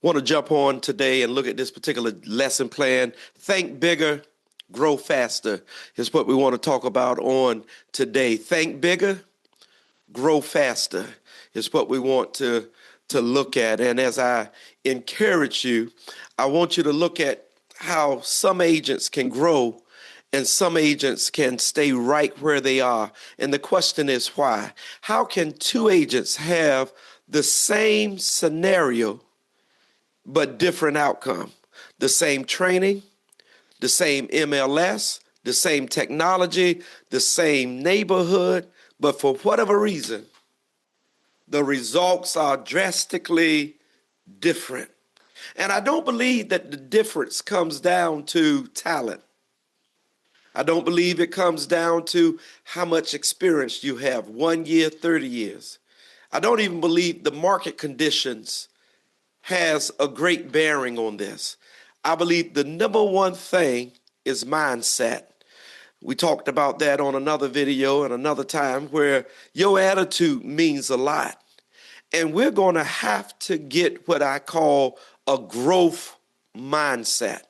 Want to jump on today and look at this particular lesson plan. Think bigger, grow faster is what we want to talk about on today. Think bigger, grow faster is what we want to look at. And as I encourage you, I want you to look at how some agents can grow and some agents can stay right where they are. And the question is why? How can two agents have the same scenario but different outcome? The same training, the same MLS, the same technology, the same neighborhood, but for whatever reason, the results are drastically different. And I don't believe that the difference comes down to talent. I don't believe it comes down to how much experience you have, 1 year, 30 years. I don't even believe the market conditions has a great bearing on this. I believe the number one thing is mindset. We talked about that on another video and another time where your attitude means a lot. And we're going to have to get what I call a growth mindset.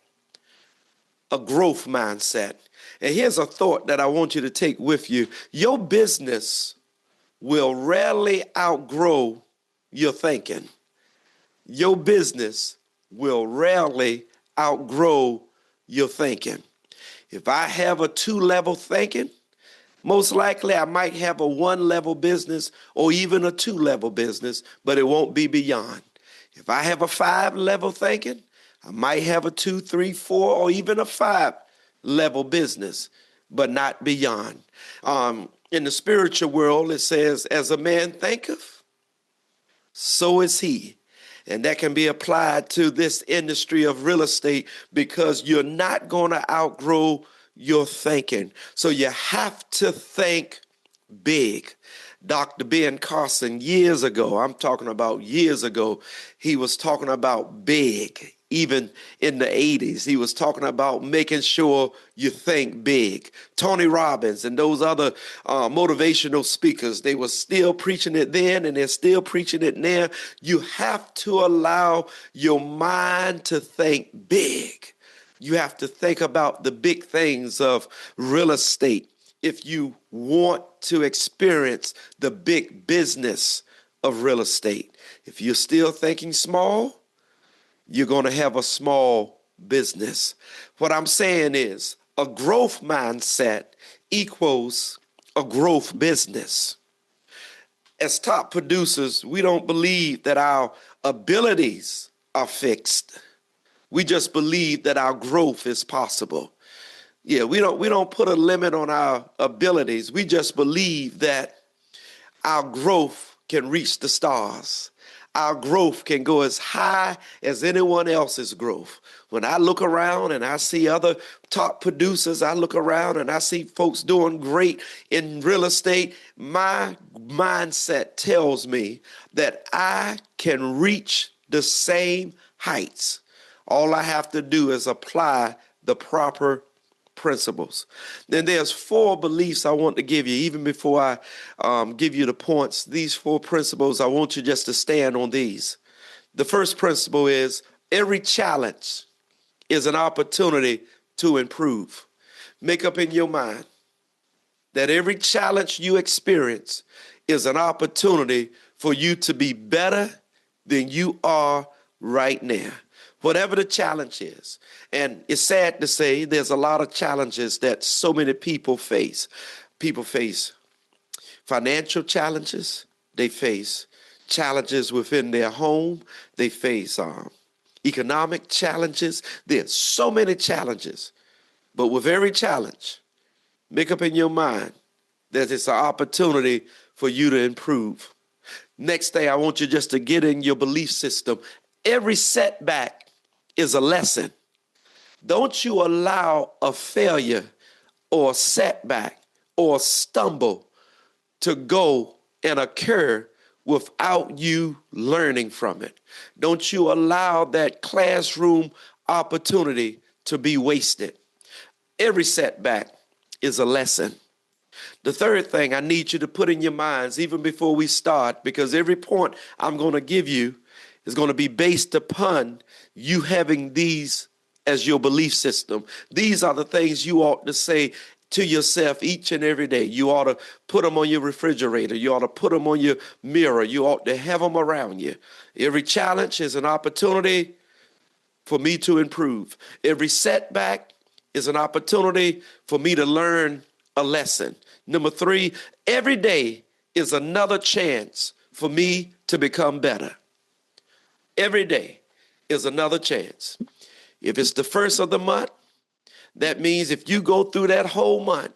A growth mindset. And here's a thought that I want you to take with you. Your business will rarely outgrow your thinking. Your business will rarely outgrow your thinking. If I have a 2-level thinking, most likely I might have a 1-level business or even a 2-level business, but it won't be beyond. If I have a 5-level thinking, I might have a 2, 3, 4, or even a 5-level business, but not beyond. In the spiritual world, it says, as a man thinketh, so is he. And that can be applied to this industry of real estate because you're not going to outgrow your thinking. So you have to think big. Dr. Ben Carson, years ago, I'm talking about years ago, he was talking about big. Even in the 80s, he was talking about making sure you think big. Tony Robbins and those other motivational speakers, they were still preaching it then and they're still preaching it now. You have to allow your mind to think big. You have to think about the big things of real estate if you want to experience the big business of real estate. If you're still thinking small, you're going to have a small business. What I'm saying is a growth mindset equals a growth business. As top producers, we don't believe that our abilities are fixed. We just believe that our growth is possible. Yeah, we don't put a limit on our abilities. We just believe that our growth can reach the stars. Our growth can go as high as anyone else's growth. When I look around and I see other top producers, I look around and I see folks doing great in real estate, my mindset tells me that I can reach the same heights. All I have to do is apply the proper principles. Then there's 4 beliefs I want to give you. Even before I give you the points, these 4 principles, I want you just to stand on these. The first principle is every challenge is an opportunity to improve. Make up in your mind that every challenge you experience is an opportunity for you to be better than you are right now. Whatever the challenge is. And it's sad to say there's a lot of challenges that so many people face. People face financial challenges. They face challenges within their home. They face economic challenges. There's so many challenges. But with every challenge, make up in your mind that it's an opportunity for you to improve. Next thing, I want you just to get in your belief system. Every setback is a lesson. Don't you allow a failure or a setback or a stumble to go and occur without you learning from it. Don't you allow that classroom opportunity to be wasted. Every setback is a lesson. The third thing I need you to put in your minds, even before we start, because every point I'm going to give you is going to be based upon you having these as your belief system. These are the things you ought to say to yourself each and every day. You ought to put them on your refrigerator. You ought to put them on your mirror. You ought to have them around you. Every challenge is an opportunity for me to improve. Every setback is an opportunity for me to learn a lesson. Number 3, every day is another chance for me to become better. Every day is another chance. If it's the first of the month, that means if you go through that whole month,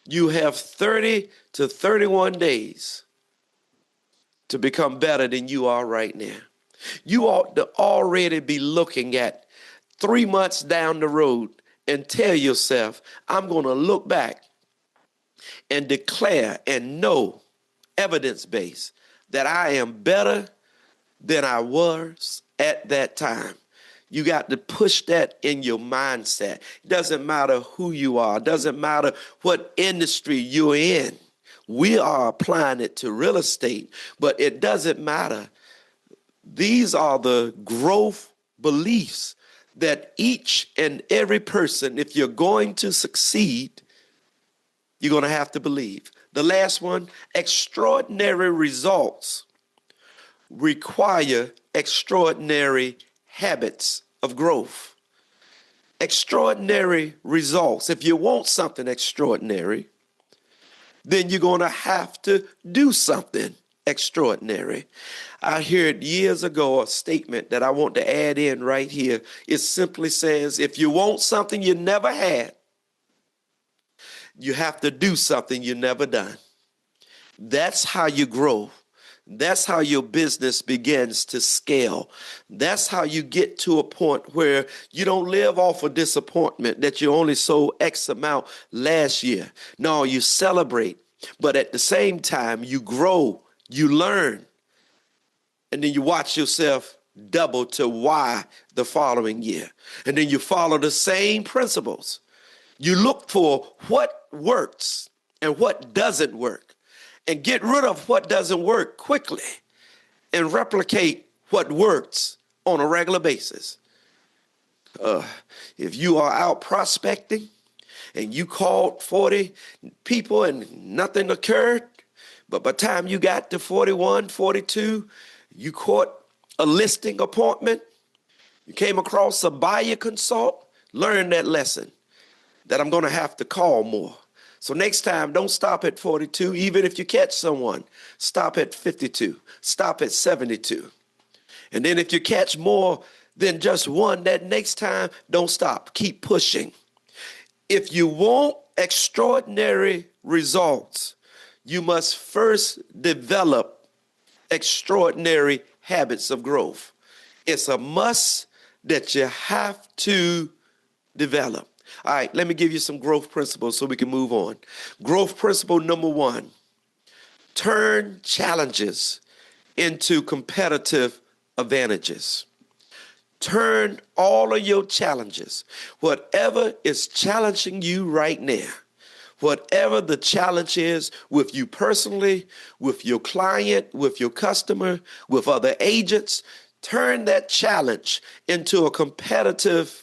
you have 30 to 31 days to become better than you are right now. You ought to already be looking at 3 months down the road and tell yourself, I'm going to look back and declare and know, evidence-based, that I am better than I was at that time. You got to push that in your mindset. It doesn't matter who you are. It doesn't matter what industry you're in. We are applying it to real estate, but it doesn't matter. These are the growth beliefs that each and every person, if you're going to succeed, you're going to have to believe. The last one, extraordinary results require extraordinary habits of growth. Extraordinary results. If you want something extraordinary, then you're going to have to do something extraordinary. I heard years ago a statement that I want to add in right here. It simply says, if you want something you never had, you have to do something you never done. That's how you grow. That's how your business begins to scale. That's how you get to a point where you don't live off of disappointment that you only sold X amount last year. No, you celebrate, but at the same time, you grow, you learn, and then you watch yourself double to Y the following year. And then you follow the same principles. You look for what works and what doesn't work, and get rid of what doesn't work quickly and replicate what works on a regular basis. If you are out prospecting and you called 40 people and nothing occurred, but by the time you got to 41, 42, you caught a listing appointment, you came across a buyer consult, learn that lesson that I'm going to have to call more. So next time, don't stop at 42. Even if you catch someone, stop at 52. Stop at 72. And then if you catch more than just one, that next time, don't stop. Keep pushing. If you want extraordinary results, you must first develop extraordinary habits of growth. It's a must that you have to develop. All right, let me give you some growth principles so we can move on. Growth principle number 1, turn challenges into competitive advantages. Turn all of your challenges, whatever is challenging you right now, whatever the challenge is with you personally, with your client, with your customer, with other agents, turn that challenge into a competitive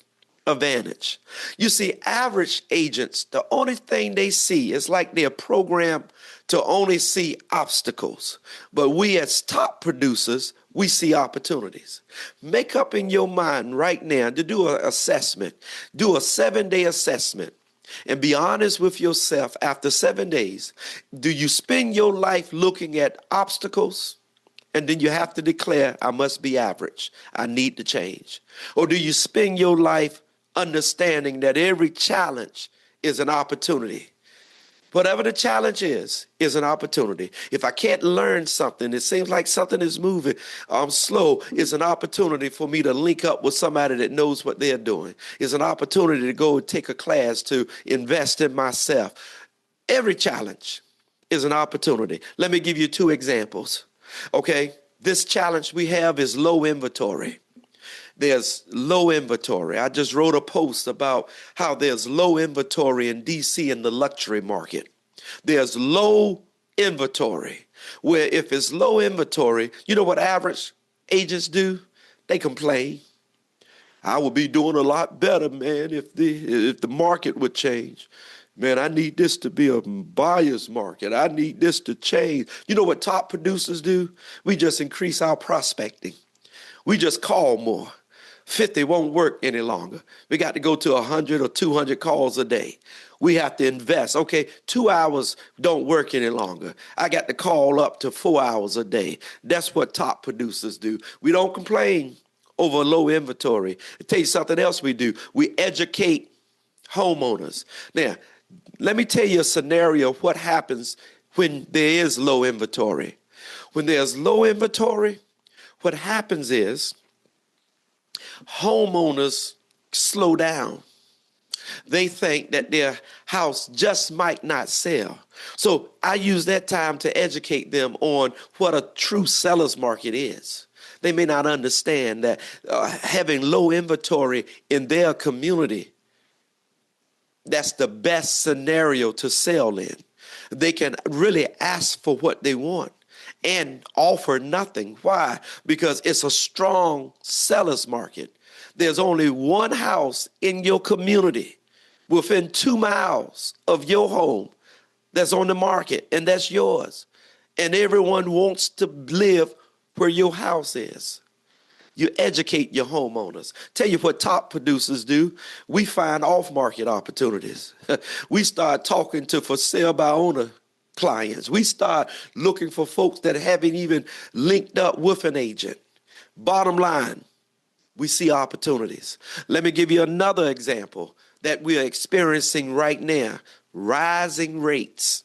advantage. You see, average agents, the only thing they see is like they're programmed to only see obstacles. But we as top producers, we see opportunities. Make up in your mind right now to do an assessment. Do a 7-day assessment and be honest with yourself after 7 days. Do you spend your life looking at obstacles? And then you have to declare, I must be average. I need to change. Or do you spend your life understanding that every challenge is an opportunity? Whatever the challenge is an opportunity. If I can't learn something, it seems like something is moving slow, it's an opportunity for me to link up with somebody that knows what they're doing. It's an opportunity to go take a class to invest in myself. Every challenge is an opportunity. Let me give you 2 examples. Okay, this challenge we have is low inventory. There's low inventory. I just wrote a post about how there's low inventory in DC in the luxury market. There's low inventory, where if it's low inventory, you know what average agents do? They complain. I would be doing a lot better, man, if the market would change. Man, I need this to be a buyer's market. I need this to change. You know what top producers do? We just increase our prospecting. We just call more. 50 won't work any longer. We got to go to 100 or 200 calls a day. We have to invest. Okay, 2 hours don't work any longer. I got to call up to 4 hours a day. That's what top producers do. We don't complain over low inventory. I'll tell you something else we do. We educate homeowners. Now, let me tell you a scenario of what happens when there is low inventory. When there's low inventory, what happens is homeowners slow down. They think that their house just might not sell. So I use that time to educate them on what a true seller's market is. They may not understand that having low inventory in their community, that's the best scenario to sell in. They can really ask for what they want and offer nothing. Why? Because it's a strong seller's market. There's only one house in your community within 2 miles of your home that's on the market, and that's yours. And everyone wants to live where your house is. You educate your homeowners. Tell you what top producers do. We find off-market opportunities. We start talking to for sale by owner clients. We start looking for folks that haven't even linked up with an agent. Bottom line, we see opportunities. Let me give you another example that we are experiencing right now. Rising rates.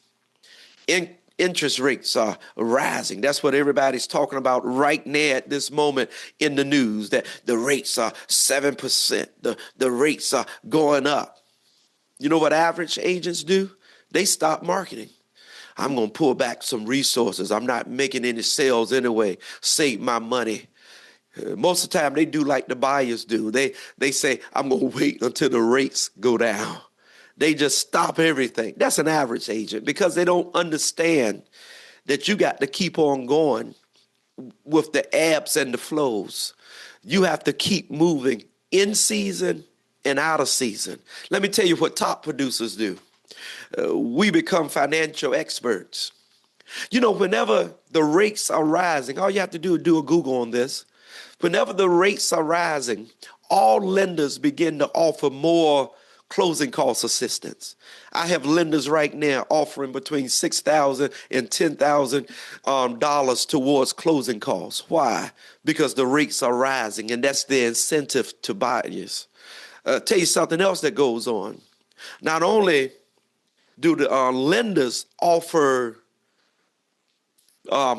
Interest rates are rising. That's what everybody's talking about right now at this moment in the news, that the rates are 7%. The rates are going up. You know what average agents do? They stop marketing. I'm going to pull back some resources. I'm not making any sales anyway. Save my money. Most of the time, they do like the buyers do. They say, I'm going to wait until the rates go down. They just stop everything. That's an average agent because they don't understand that you got to keep on going with the ebbs and the flows. You have to keep moving in season and out of season. Let me tell you what top producers do. We become financial experts. You know, whenever the rates are rising, all you have to do is do a Google on this. Whenever the rates are rising, all lenders begin to offer more closing cost assistance. I have lenders right now offering between $6,000 and $10,000 towards closing costs. Why? Because the rates are rising, and that's the incentive to buyers. Tell you something else that goes on. Not only do the lenders offer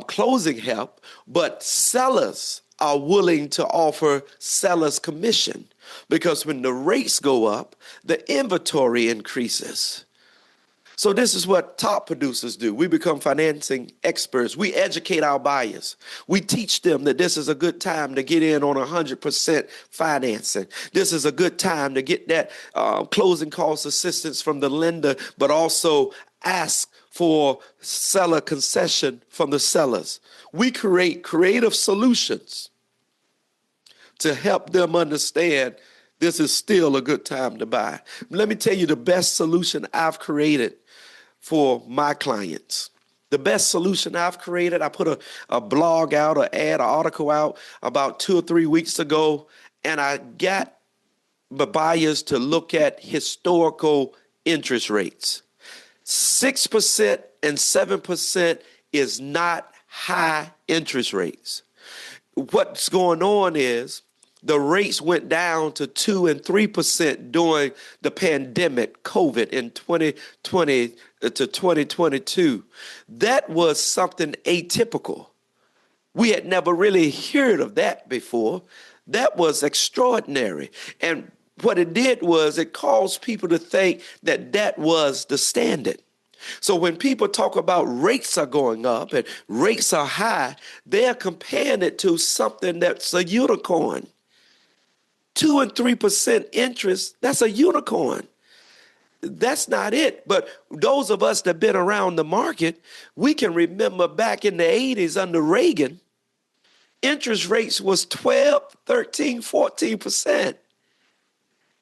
closing help, but sellers are willing to offer sellers commission because when the rates go up, the inventory increases. So this is what top producers do. We become financing experts. We educate our buyers. We teach them that this is a good time to get in on 100% financing. This is a good time to get that closing cost assistance from the lender, but also ask for seller concession from the sellers. We create creative solutions to help them understand this is still a good time to buy. Let me tell you the best solution I've created for my clients. The best solution I've created, I put a blog out, an article out about 2 or 3 weeks ago, and I got the buyers to look at historical interest rates. 6% and 7% is not high interest rates. What's going on is the rates went down to 2 and 3% during the pandemic, COVID, in 2020 to 2022. That was something atypical. We had never really heard of that before. That was extraordinary. And what it did was it caused people to think that that was the standard. So when people talk about rates are going up and rates are high, they're comparing it to something that's a unicorn. 2 and 3% interest, that's a unicorn. That's not it. But those of us that have been around the market, we can remember back in the 80s under Reagan, interest rates was 12, 13, 14%.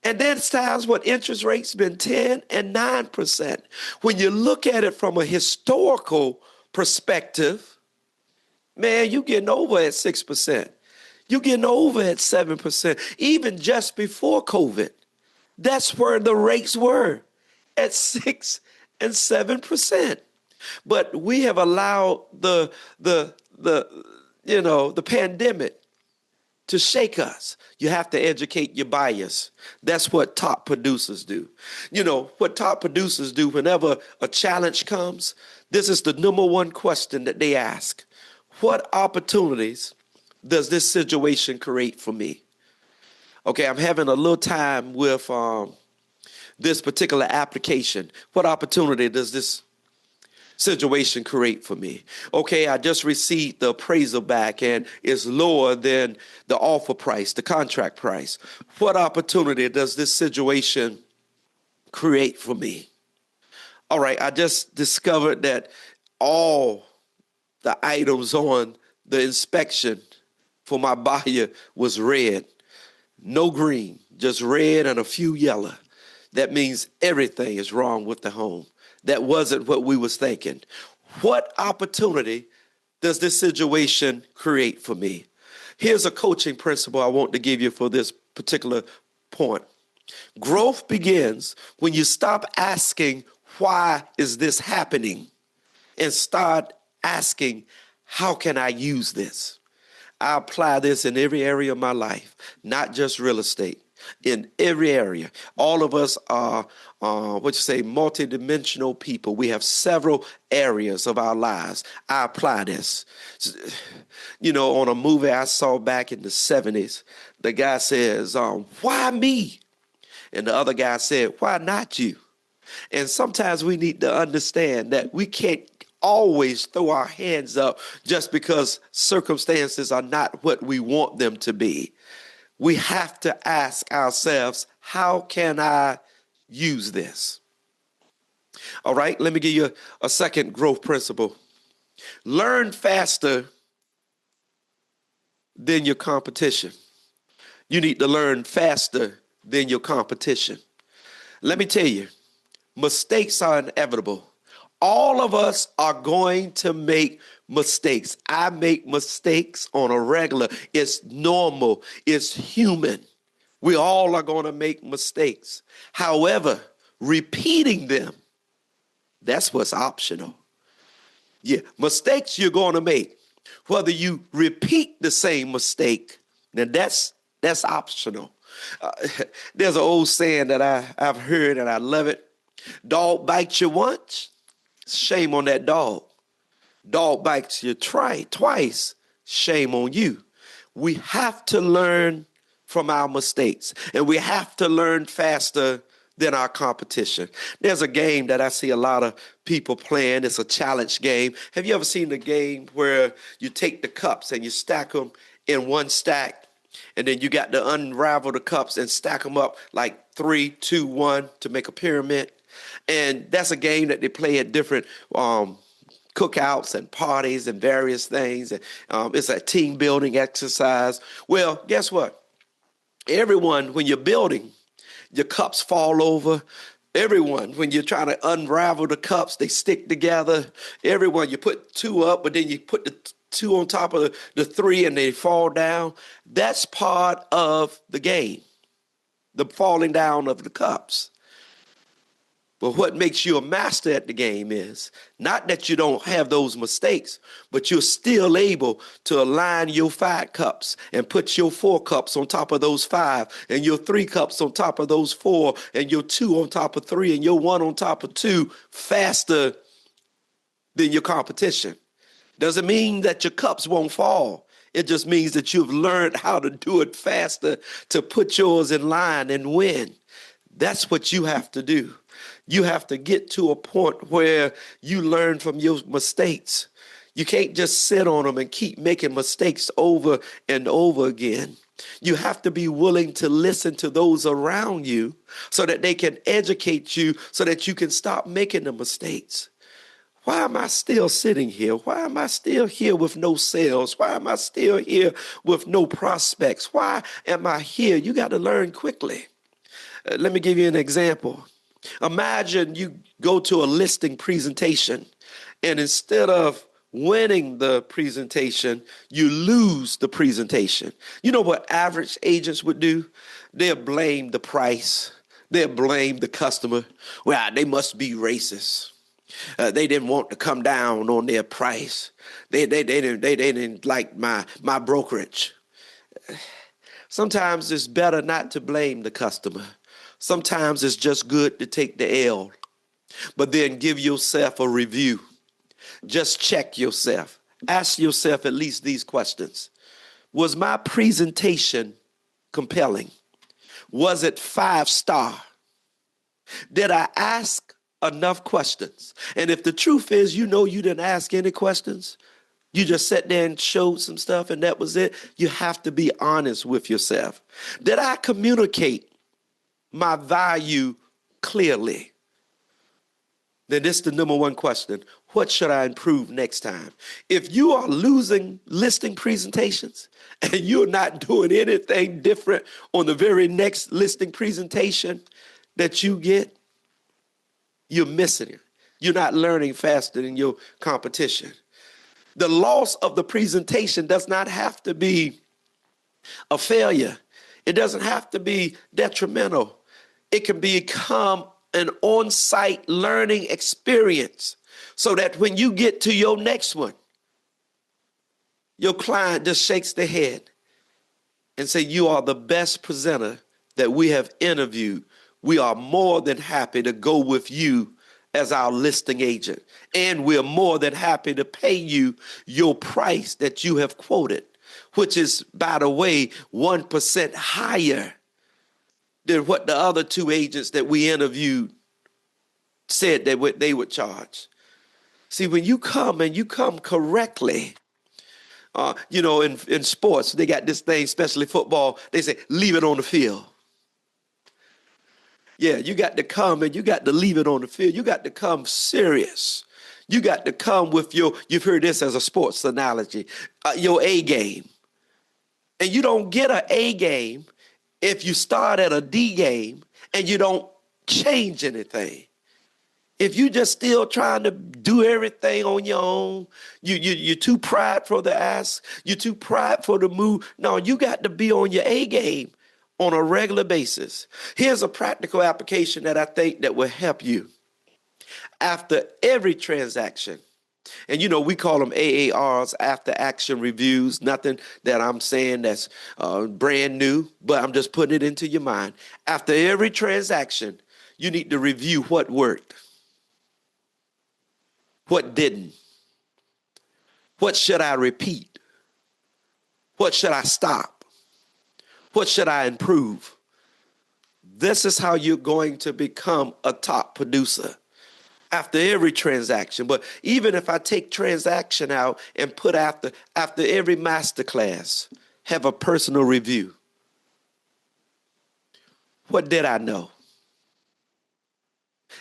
And there's times when interest rates been 10 and 9%. When you look at it from a historical perspective, man, you getting over at 6%. You getting over at 7%. Even just before COVID, that's where the rates were, at 6 and 7%. But we have allowed the pandemic to shake us. You have to educate your buyers. That's what top producers do. You know, what top producers do whenever a challenge comes, this is the number one question that they ask. What opportunities does this situation create for me? Okay, I'm having a little time with this particular application. What opportunity does this situation create for me? Okay, I just received the appraisal back and it's lower than the offer price, the contract price. What opportunity does this situation create for me? All right, I just discovered that all the items on the inspection for my buyer was red. No green, just red and a few yellow. That means everything is wrong with the home. That wasn't what we was thinking. What opportunity does this situation create for me? Here's a coaching principle I want to give you for this particular point. Growth begins when you stop asking, why is this happening? And start asking, how can I use this? I apply this in every area of my life, not just real estate. In every area. All of us are, multidimensional people. We have several areas of our lives. I apply this. You know, on a movie I saw back in the 70s, the guy says, why me? And the other guy said, why not you? And sometimes we need to understand that we can't always throw our hands up just because circumstances are not what we want them to be. We have to ask ourselves, how can I use this? All right, let me give you a second growth principle. Learn faster than your competition. You need to learn faster than your competition. Let me tell you, mistakes are inevitable. All of us are going to make mistakes. I make mistakes on a regular. It's normal. It's human. We all are going to make mistakes. However, repeating them, that's what's optional. Yeah, mistakes you're going to make. Whether you repeat the same mistake, now that's optional. There's an old saying that I've heard and I love it. Dog bites you once, shame on that dog. Dog bites you twice, shame on you. We have to learn from our mistakes, and we have to learn faster than our competition. There's a game that I see a lot of people playing. It's a challenge game. Have you ever seen the game where you take the cups and you stack them in one stack, and then you got to unravel the cups and stack them up like 3, 2, 1 to make a pyramid? And that's a game that they play at different cookouts and parties and various things. And it's a team building exercise. Well, guess what? Everyone, when you're building, your cups fall over. Everyone, when you're trying to unravel the cups, they stick together. Everyone, you put 2 up, but then you put the 2 on top of the 3 and they fall down. That's part of the game, the falling down of the cups. But what makes you a master at the game is not that you don't have those mistakes, but you're still able to align your 5 cups and put your 4 cups on top of those 5 and your 3 cups on top of those 4 and your 2 on top of 3 and your 1 on top of 2 faster than your competition. Doesn't mean that your cups won't fall. It just means that you've learned how to do it faster to put yours in line and win. That's what you have to do. You have to get to a point where you learn from your mistakes. You can't just sit on them and keep making mistakes over and over again. You have to be willing to listen to those around you so that they can educate you so that you can stop making the mistakes. Why am I still sitting here? Why am I still here with no sales? Why am I still here with no prospects? Why am I here? You got to learn quickly. Let me give you an example. Imagine you go to a listing presentation, and instead of winning the presentation, you lose the presentation. You know what average agents would do? They'll blame the price. They'll blame the customer. Well, they must be racist. They didn't want to come down on their price. They didn't like my brokerage. Sometimes it's better not to blame the customer. Sometimes it's just good to take the L, but then give yourself a review. Just check yourself. Ask yourself at least these questions. Was my presentation compelling? Was it 5-star? Did I ask enough questions? And if the truth is, you know you didn't ask any questions, you just sat there and showed some stuff and that was it, you have to be honest with yourself. Did I communicate my value clearly? Then this is the number one question. What should I improve next time? If you are losing listing presentations and you're not doing anything different on the very next listing presentation that you get, you're missing it. You're not learning faster than your competition. The loss of the presentation does not have to be a failure. It doesn't have to be detrimental. It can become an on-site learning experience so that when you get to your next one, your client just shakes their head and say, you are the best presenter that we have interviewed. We are more than happy to go with you as our listing agent. And we're more than happy to pay you your price that you have quoted, which is, by the way, 1% higher than what the other two agents that we interviewed said that they would charge. See, when you come and you come correctly, in sports, they got this thing, especially football, they say, leave it on the field. Yeah, you got to come and you got to leave it on the field. You got to come serious. You got to come with you've heard this as a sports analogy, your A game. And you don't get an A game if you start at a D game and you don't change anything. If you just still trying to do everything on your own, you're too prideful to ask, you're too prideful to move. No, you got to be on your A game on a regular basis. Here's a practical application that I think that will help you. After every transaction, and we call them AARs, after action reviews, nothing that I'm saying that's brand new, but I'm just putting it into your mind. After every transaction, you need to review what worked, what didn't, what should I repeat, what should I stop, what should I improve. This is how you're going to become a top producer. After every transaction. But even if I take transaction out and put after every masterclass, have a personal review. What did I know?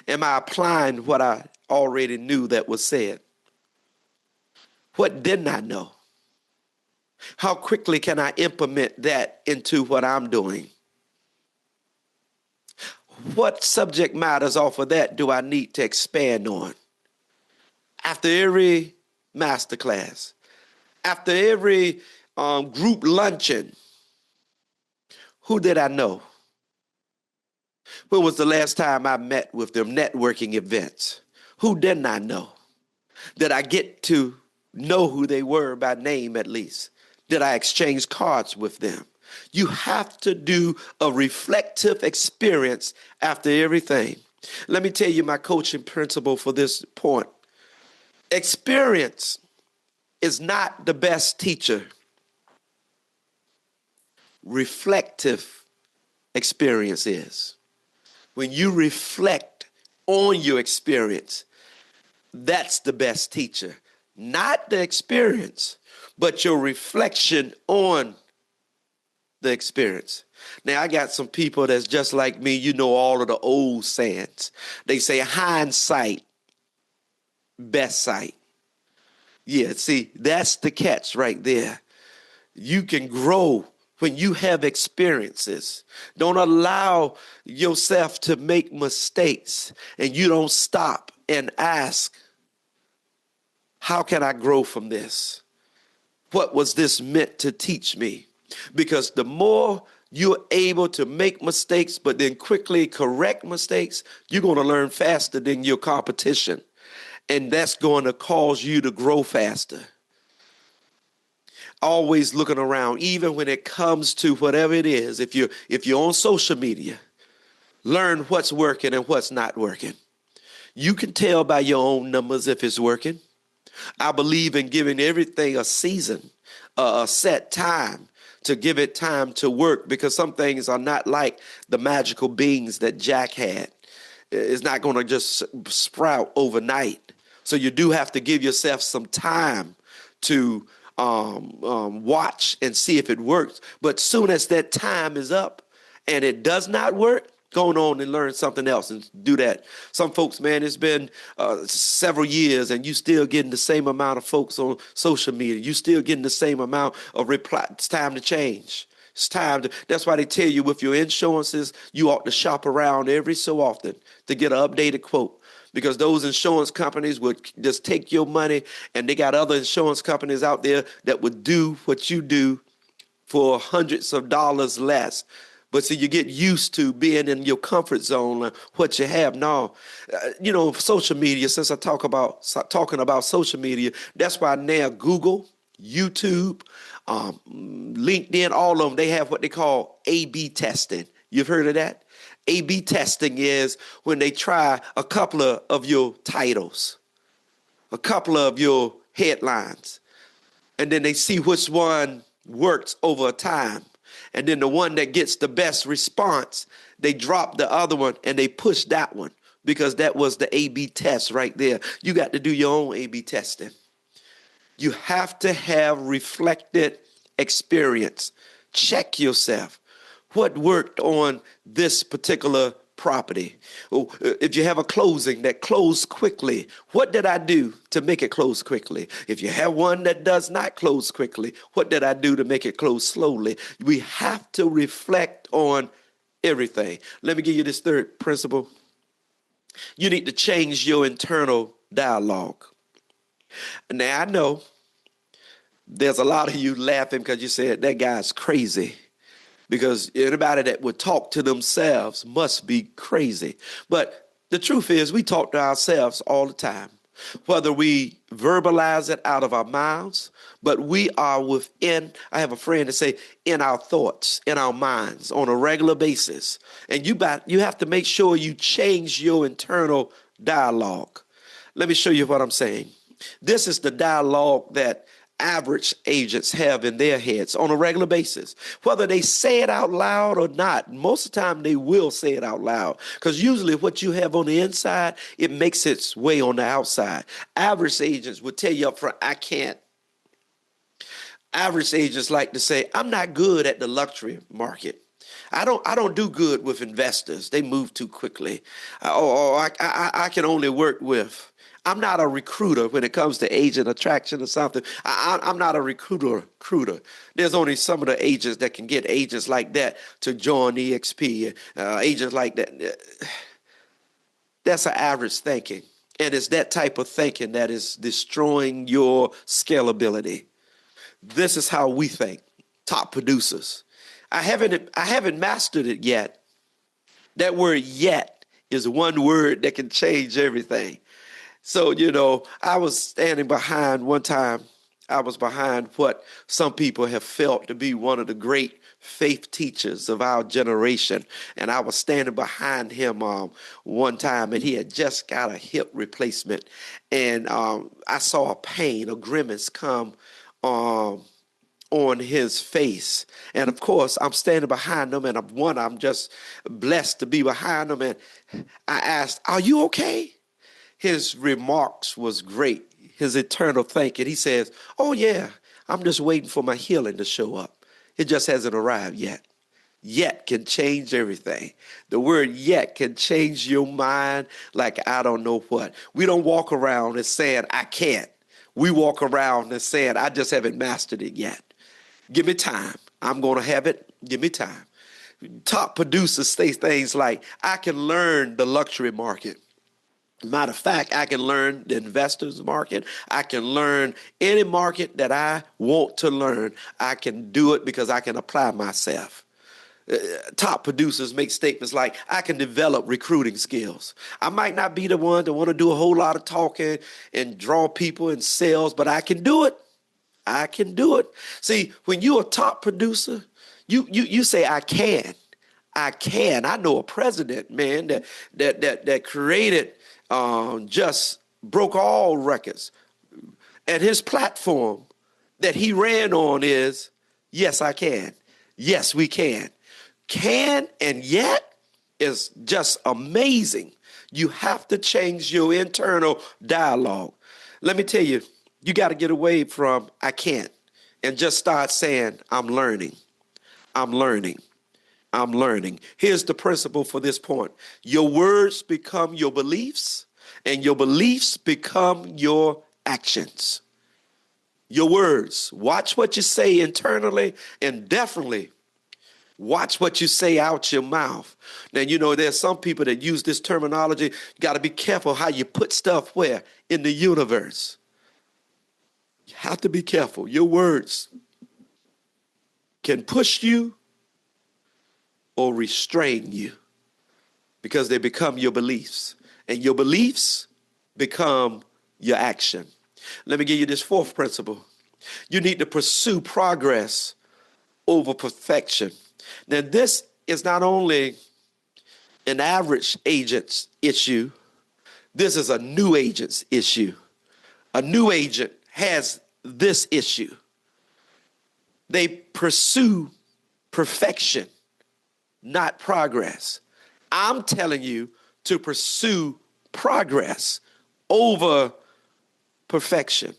Am I applying what I already knew that was said? What didn't I know? How quickly can I implement that into what I'm doing? What subject matters off of that do I need to expand on? After every masterclass, after every group luncheon, who did I know? When was the last time I met with them? Networking events. Who didn't I know? Did I get to know who they were by name at least? Did I exchange cards with them? You have to do a reflective experience after everything. Let me tell you my coaching principle for this point. Experience is not the best teacher. Reflective experience is. When you reflect on your experience, that's the best teacher. Not the experience, but your reflection on the experience. Now, I got some people that's just like me. You know all of the old sayings. They say hindsight best sight. Yeah, see, that's the catch right there. You can grow when you have experiences. Don't allow yourself to make mistakes, and you don't stop and ask, how can I grow from this? What was this meant to teach me? Because the more you're able to make mistakes, but then quickly correct mistakes, you're going to learn faster than your competition. And that's going to cause you to grow faster. Always looking around, even when it comes to whatever it is. If you're on social media, learn what's working and what's not working. You can tell by your own numbers if it's working. I believe in giving everything a season, a set time, to give it time to work, because some things are not like the magical beans that Jack had. It's not going to just sprout overnight. So you do have to give yourself some time to watch and see if it works. But soon as that time is up and it does not work, go on and learn something else and do that. Some folks, man, it's been several years and you still getting the same amount of folks on social media. You still getting the same amount of reply. It's time to change. It's time to, that's why they tell you with your insurances, you ought to shop around every so often to get an updated quote. Because those insurance companies would just take your money, and they got other insurance companies out there that would do what you do for hundreds of dollars less. But see, you get used to being in your comfort zone, what you have now. Social media, since I talking about social media, that's why now Google, YouTube, LinkedIn, all of them, they have what they call A/B testing. You've heard of that? A/B testing is when they try a couple of your titles, a couple of your headlines, and then they see which one works over time. And then the one that gets the best response, they drop the other one and they push that one, because that was the A/B test right there. You got to do your own A/B testing. You have to have reflected experience. Check yourself. What worked on this particular property? If you have a closing that closed quickly, what did I do to make it close quickly? If you have one that does not close quickly, what did I do to make it close slowly? We have to reflect on everything. Let me give you this third principle. You need to change your internal dialogue. Now, I know there's a lot of you laughing because you said that guy's crazy. Because anybody that would talk to themselves must be crazy. But the truth is, we talk to ourselves all the time, whether we verbalize it out of our mouths, but we are within, I have a friend that say, in our thoughts, in our minds on a regular basis. And you have to make sure you change your internal dialogue. Let me show you what I'm saying. This is the dialogue that average agents have in their heads on a regular basis, whether they say it out loud or not. Most of the time they will say it out loud, because usually what you have on the inside, it makes its way on the outside. Average agents would tell you up front, I can't. Average agents like to say, I'm not good at the luxury market. I don't do good with investors. They move too quickly. I can only work with. I'm not a recruiter when it comes to agent attraction or something. I'm not a recruiter. There's only some of the agents that can get agents like that to join EXP, agents like that. That's an average thinking. And it's that type of thinking that is destroying your scalability. This is how we think, top producers. I haven't mastered it yet. That word yet is one word that can change everything. So, I was standing behind one time. I was behind what some people have felt to be one of the great faith teachers of our generation. And I was standing behind him one time, and he had just got a hip replacement. And I saw a grimace come on his face. And of course, I'm standing behind him, and I'm just blessed to be behind him. And I asked, are you okay? His remarks was great, his eternal thinking. He says, oh, yeah, I'm just waiting for my healing to show up. It just hasn't arrived yet. Yet can change everything. The word yet can change your mind like I don't know what. We don't walk around and saying, I can't. We walk around and saying, I just haven't mastered it yet. Give me time. I'm going to have it. Give me time. Top producers say things like, I can learn the luxury market. Matter of fact, I can learn the investors market. I can learn any market that I want to learn. I can do it because I can apply myself. Top producers make statements like, I can develop recruiting skills. I might not be the one that want to do a whole lot of talking and draw people in sales, but I can do it. I can do it. See, when you're a top producer, you say, I can. I can. I know a president, man, that created, just broke all records. And his platform that he ran on is, yes, I can. Yes, we can. Can and yet is just amazing. You have to change your internal dialogue. Let me tell you, you got to get away from I can't and just start saying, I'm learning. I'm learning. I'm learning. Here's the principle for this point. Your words become your beliefs, and your beliefs become your actions. Your words. Watch what you say internally, and definitely watch what you say out your mouth. Now, you know, there's some people that use this terminology. You got to be careful how you put stuff where? In the universe. You have to be careful. Your words can push you or restrain you because they become your beliefs. And your beliefs become your action. Let me give you this fourth principle. You need to pursue progress over perfection. Now, this is not only an average agent's issue. This is a new agent's issue. A new agent has this issue. They pursue perfection, not progress. I'm telling you to pursue progress over perfection.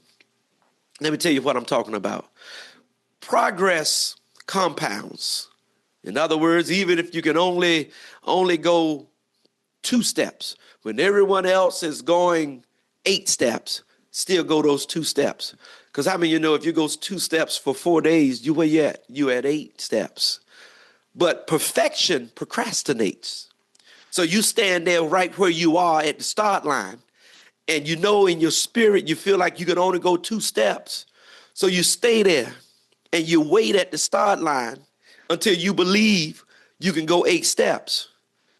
Let me tell you what I'm talking about. Progress compounds. In other words, even if you can only go 2 steps, when everyone else is going 8 steps, still go those 2 steps. Because how many of you know if you go 2 steps for 4 days, you where you at? You at 8 steps. But perfection procrastinates. So you stand there right where you are at the start line, and you know in your spirit you feel like you can only go 2 steps. So you stay there and you wait at the start line until you believe you can go 8 steps.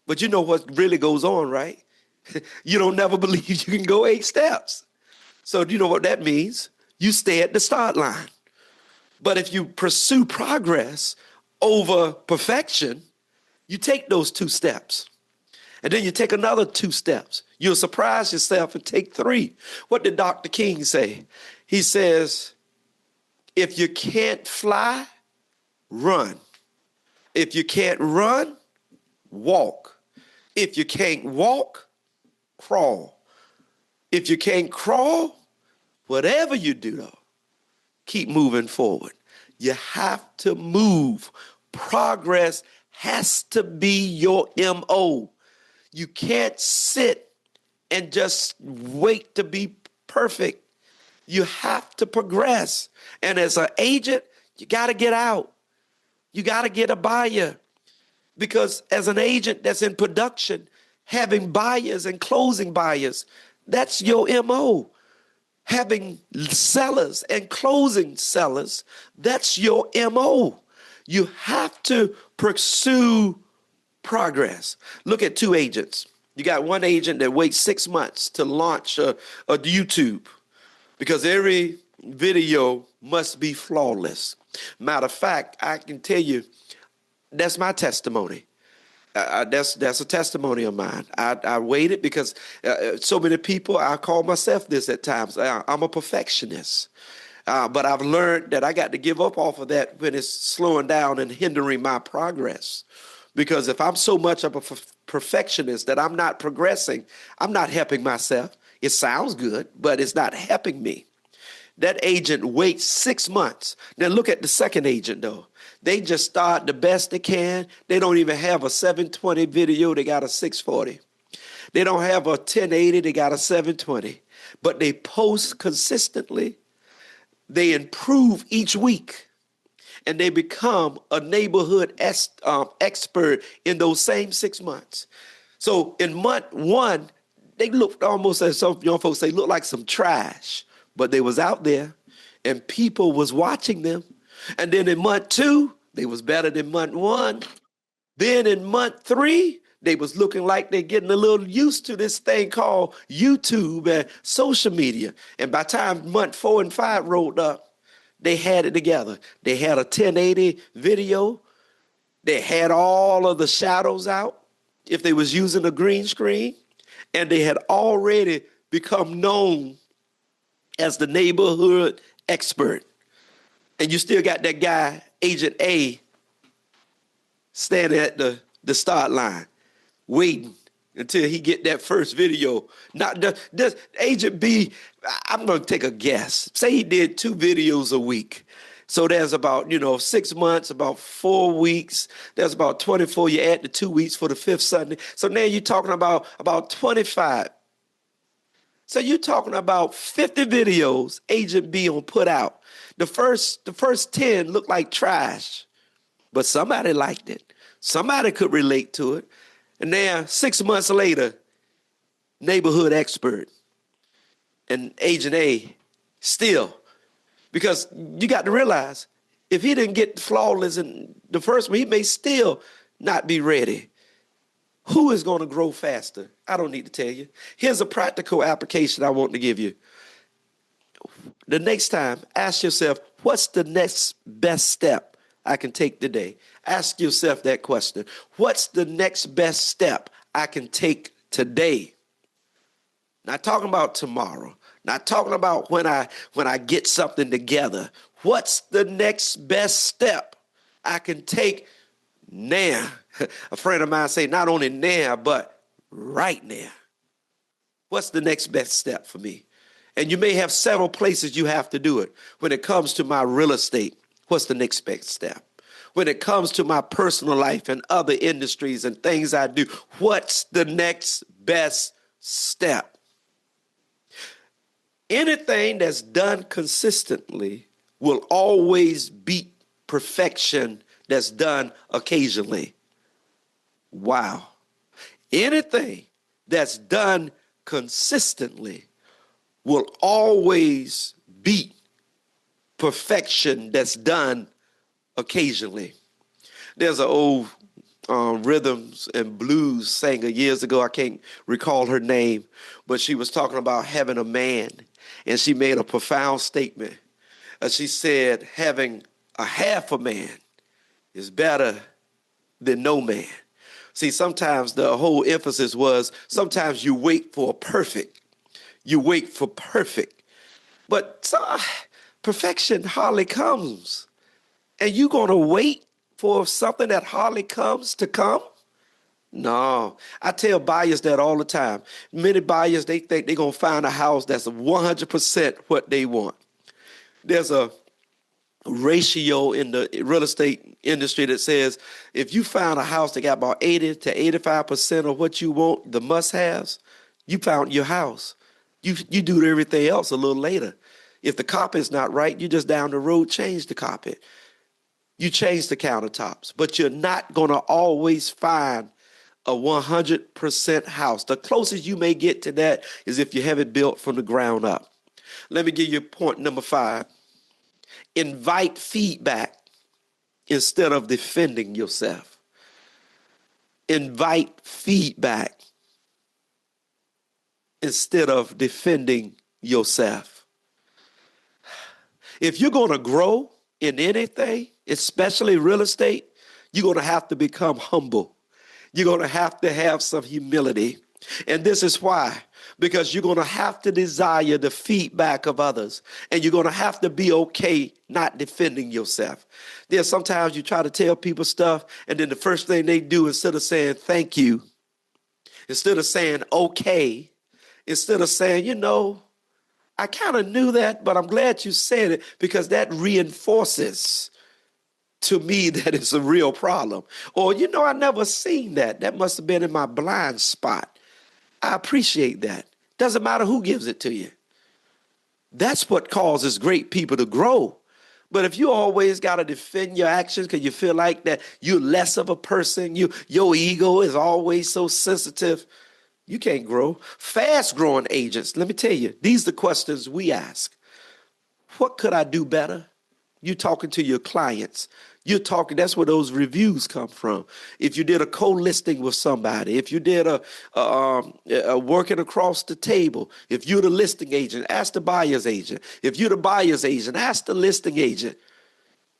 But you know what really goes on, right? You don't never believe you can go 8 steps. So do you know what that means? You stay at the start line. But if you pursue progress over perfection, you take those 2 steps. And then you take another 2 steps. You'll surprise yourself and take 3. What did Dr. King say? He says, if you can't fly, run. If you can't run, walk. If you can't walk, crawl. If you can't crawl, whatever you do, though, keep moving forward. You have to move. Progress has to be your MO. You can't sit and just wait to be perfect. You have to progress. And as an agent, you got to get out. You got to get a buyer. Because as an agent that's in production, having buyers and closing buyers, that's your MO. Having sellers and closing sellers, that's your MO. You have to pursue progress. Look at 2 agents. You got one agent that waits 6 months to launch a YouTube because every video must be flawless. Matter of fact, I can tell you, that's my testimony. That's a testimony of mine. I waited because so many people, I call myself this at times. I'm a perfectionist. But I've learned that I got to give up off of that when it's slowing down and hindering my progress. Because if I'm so much of a perfectionist that I'm not progressing, I'm not helping myself. It sounds good, but it's not helping me. That agent waits 6 months. Now look at the second agent, though. They just start the best they can. They don't even have a 720 video. They got a 640. They don't have a 1080. They got a 720. But they post consistently. They improve each week. And they become a neighborhood expert in those same 6 months. So in month one, they looked almost, as some young folks say, looked like some trash. But they was out there and people was watching them. And then in month two, they was better than month one. Then in month three, they was looking like they're getting a little used to this thing called YouTube and social media. And by the time month 4 and 5 rolled up, they had it together. They had a 1080 video. They had all of the shadows out if they was using a green screen. And they had already become known as the neighborhood expert. And you still got that guy, Agent A, standing at the start line, waiting until he get that first video. Not does Agent B, I'm going to take a guess. Say he did 2 videos a week. So there's about, 6 months, about 4 weeks. There's about 24. You add the 2 weeks for the 5th Sunday. So now you're talking about 25. So you're talking about 50 videos Agent B on put out. The first 10 looked like trash, but somebody liked it. Somebody could relate to it. And now 6 months later, neighborhood expert and Agent A still, because you got to realize if he didn't get flawless in the first one, he may still not be ready. Who is going to grow faster? I don't need to tell you. Here's a practical application I want to give you. The next time, ask yourself, what's the next best step I can take today? Ask yourself that question. What's the next best step I can take today? Not talking about tomorrow. Not talking about when I get something together. What's the next best step I can take now? A friend of mine say, not only now, but right now. What's the next best step for me? And you may have several places you have to do it. When it comes to my real estate, what's the next best step? When it comes to my personal life and other industries and things I do, what's the next best step? Anything that's done consistently will always beat perfection that's done occasionally. Wow. Anything that's done consistently will always beat perfection that's done occasionally. There's an old rhythms and blues singer years ago. I can't recall her name, but she was talking about having a man, and she made a profound statement. She said, having a half a man is better than no man. See, sometimes the whole emphasis was sometimes you wait for perfect. You wait for perfect. But perfection hardly comes. And you going to wait for something that hardly comes to come? No. I tell buyers that all the time. Many buyers, they think they're going to find a house that's 100% what they want. There's a ratio in the real estate industry that says if you found a house that got about 80 to 85% of what you want, the must-haves, you found your house. You do everything else a little later. If the carpet's not right, you just down the road change the carpet. You change the countertops, but you're not going to always find a 100% house. The closest you may get to that is if you have it built from the ground up. Let me give you point number 5. Invite feedback instead of defending yourself. Invite feedback instead of defending yourself. If you're going to grow in anything, especially real estate, you're going to have to become humble. You're going to have some humility. And this is why. Because you're going to have to desire the feedback of others. And you're going to have to be okay not defending yourself. There's sometimes you try to tell people stuff, and then the first thing they do, instead of saying thank you, instead of saying okay, instead of saying, I kind of knew that, but I'm glad you said it, because that reinforces to me that is a real problem. Or, I never seen that. That must have been in my blind spot. I appreciate that. Doesn't matter who gives it to you. That's what causes great people to grow. But if you always got to defend your actions because you feel like that you're less of a person, your ego is always so sensitive, you can't grow. Fast growing agents, let me tell you, these are the questions we ask. What could I do better? You're talking to your clients. That's where those reviews come from. If you did a co-listing with somebody, if you did a working across the table, if you're the listing agent, ask the buyer's agent. If you're the buyer's agent, ask the listing agent.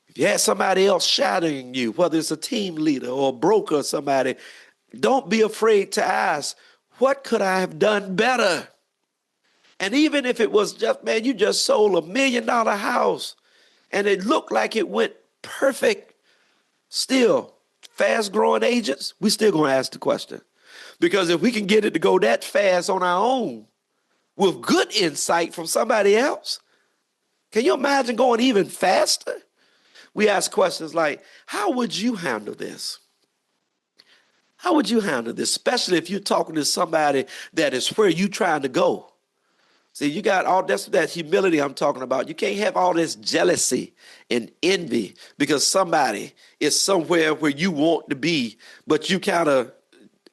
If you had somebody else shadowing you, whether it's a team leader or a broker or somebody, don't be afraid to ask, what could I have done better? And even if it was just, man, you just sold $1 million house and it looked like it went perfect, still, fast growing agents, we still gonna ask the question. Because if we can get it to go that fast on our own with good insight from somebody else, can you imagine going even faster? We ask questions like, how would you handle this? How would you handle this? Especially if you're talking to somebody that is where you're trying to go. See, you got all that humility I'm talking about. You can't have all this jealousy and envy because somebody is somewhere where you want to be, but you kind of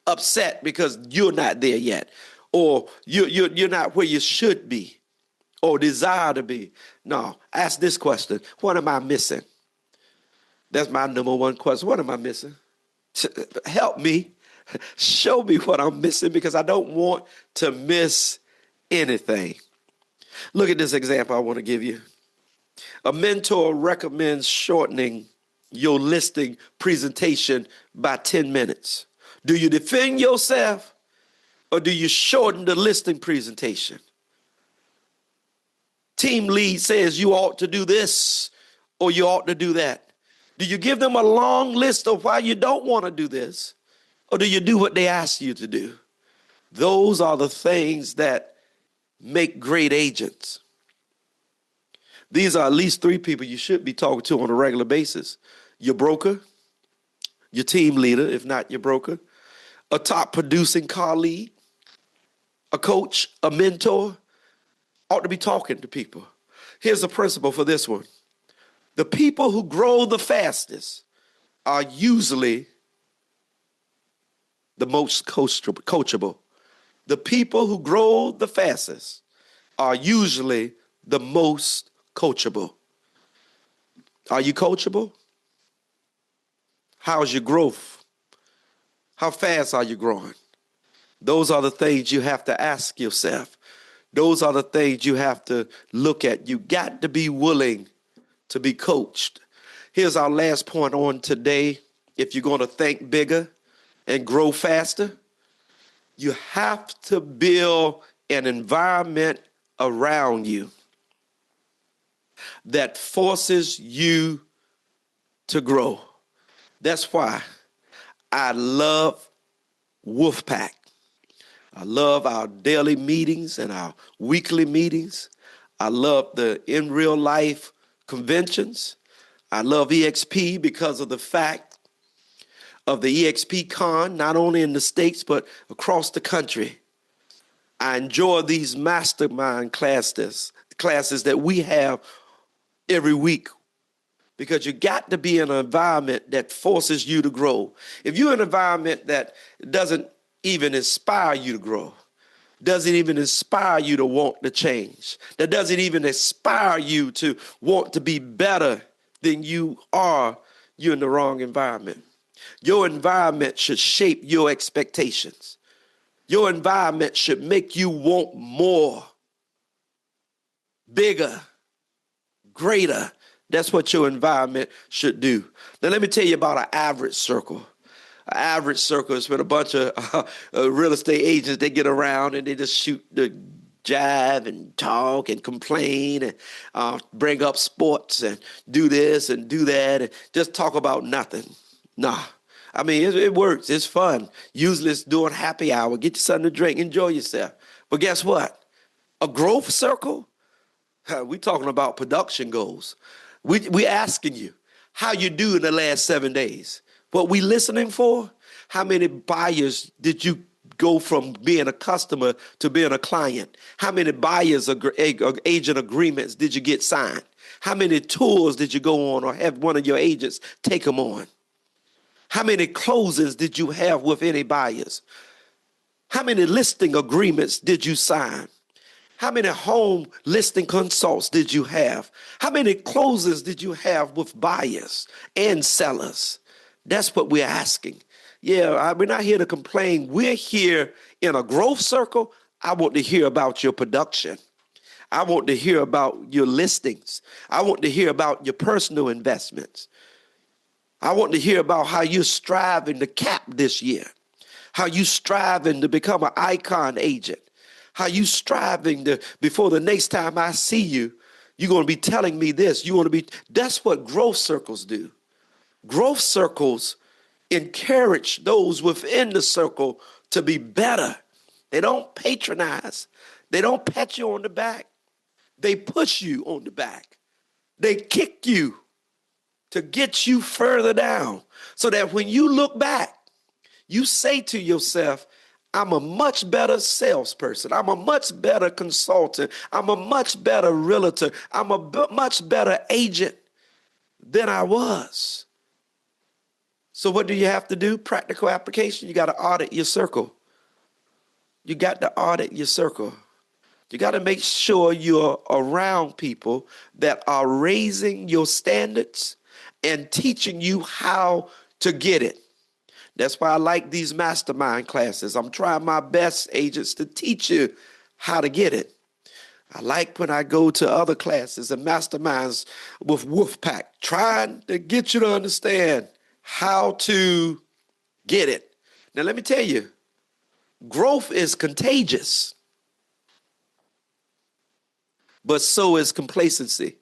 upset because you're not there yet, or you're not where you should be or desire to be. No, ask this question. What am I missing? That's my number one question. What am I missing? Help me. Show me what I'm missing because I don't want to miss anything. Look at this example I want to give you. A mentor recommends shortening your listing presentation by 10 minutes. Do you defend yourself or do you shorten the listing presentation? Team lead says you ought to do this or you ought to do that. Do you give them a long list of why you don't want to do this or do you do what they ask you to do? Those are the things that make great agents. These are at least 3 people you should be talking to on a regular basis. Your broker, your team leader, if not your broker, a top producing colleague, a coach, a mentor, ought to be talking to people. Here's the principle for this one. The people who grow the fastest are usually the most coachable. The people who grow the fastest are usually the most coachable. Are you coachable? How's your growth? How fast are you growing? Those are the things you have to ask yourself. Those are the things you have to look at. You got to be willing to be coached. Here's our last point on today. If you're going to think bigger and grow faster, you have to build an environment around you that forces you to grow. That's why I love Wolfpack. I love our daily meetings and our weekly meetings. I love the in real life conventions. I love EXP because of the fact of the EXP Con, not only in the States, but across the country. I enjoy these mastermind classes that we have every week because you got to be in an environment that forces you to grow. If you're in an environment that doesn't even inspire you to grow, doesn't even inspire you to want to change, that doesn't even inspire you to want to be better than you are, you're in the wrong environment. Your environment should shape your expectations. Your environment should make you want more, bigger, greater. That's what your environment should do. Now, let me tell you about an average circle. An average circle is when a bunch of real estate agents, they get around and they just shoot the jive and talk and complain and bring up sports and do this and do that and just talk about nothing. Nah. I mean, it works. It's fun. Usually it's doing happy hour. Get you something to drink. Enjoy yourself. But guess what? A growth circle? We talking about production goals. We asking you, how you do in the last 7 days. What we listening for? How many buyers did you go from being a customer to being a client? How many buyers or agent agreements did you get signed? How many tours did you go on or have one of your agents take them on? How many closings did you have with any buyers? How many listing agreements did you sign? How many home listing consults did you have? How many closings did you have with buyers and sellers? That's what we're asking. Yeah, we're not here to complain. We're here in a growth circle. I want to hear about your production. I want to hear about your listings. I want to hear about your personal investments. I want to hear about how you're striving to cap this year, how you striving to become an icon agent, how you striving to, before the next time I see you, you're going to be telling me this. That's what growth circles do. Growth circles encourage those within the circle to be better. They don't patronize. They don't pat you on the back. They push you on the back. They kick you to get you further down so that when you look back, you say to yourself, I'm a much better salesperson. I'm a much better consultant. I'm a much better realtor. I'm a much better agent than I was. So what do you have to do? Practical application. You got to audit your circle. You got to audit your circle. You got to make sure you're around people that are raising your standards and teaching you how to get it. That's why I like these mastermind classes. I'm trying my best, agents, to teach you how to get it. I like when I go to other classes and masterminds with Wolfpack, trying to get you to understand how to get it. Now, let me tell you, growth is contagious, but so is complacency.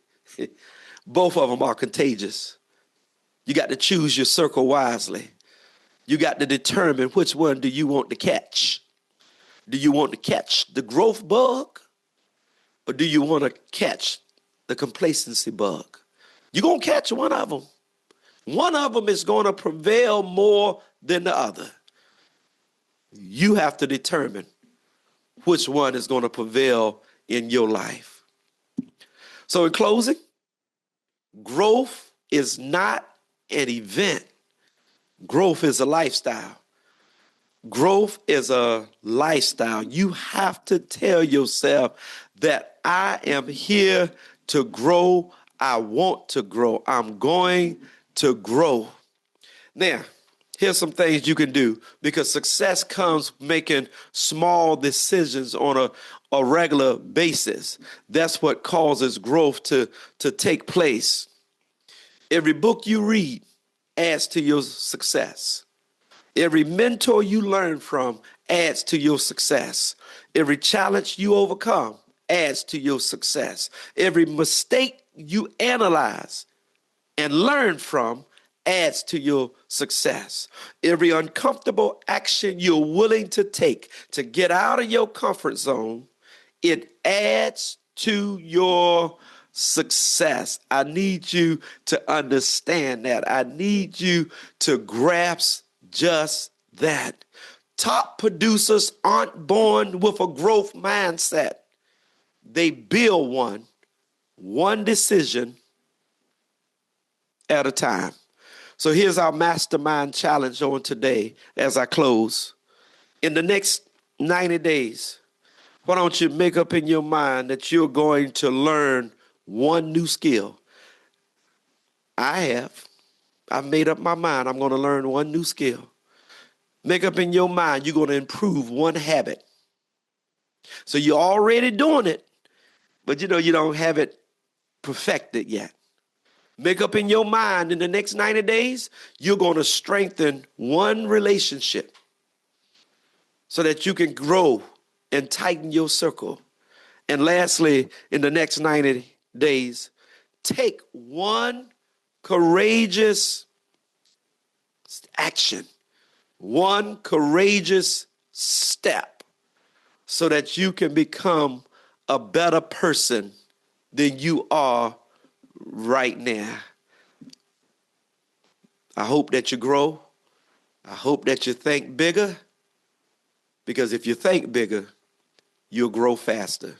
Both of them are contagious. You got to choose your circle wisely. You got to determine which one do you want to catch. Do you want to catch the growth bug, or do you want to catch the complacency bug? You're going to catch one of them. One of them is going to prevail more than the other. You have to determine which one is going to prevail in your life. So in closing, growth is not an event. Growth is a lifestyle. Growth is a lifestyle. You have to tell yourself that I am here to grow. I want to grow. I'm going to grow. Now, here's some things you can do, because success comes making small decisions on a regular basis. That's what causes growth to take place. Every book you read adds to your success. Every mentor you learn from adds to your success. Every challenge you overcome adds to your success. Every mistake you analyze and learn from adds to your success. Every uncomfortable action you're willing to take to get out of your comfort zone, it adds to your success. I need you to understand that. I need you to grasp just that. Top producers aren't born with a growth mindset. They build one decision at a time. So here's our mastermind challenge on today as I close. In the next 90 days, why don't you make up in your mind that you're going to learn one new skill? I've made up my mind. I'm going to learn one new skill. Make up in your mind you're going to improve one habit. So you're already doing it, but you don't have it perfected yet. Make up in your mind in the next 90 days, you're going to strengthen one relationship so that you can grow and tighten your circle. And lastly, in the next 90 days, take one courageous action, one courageous step so that you can become a better person than you are right now. I hope that you grow. I hope that you think bigger, because if you think bigger, you'll grow faster.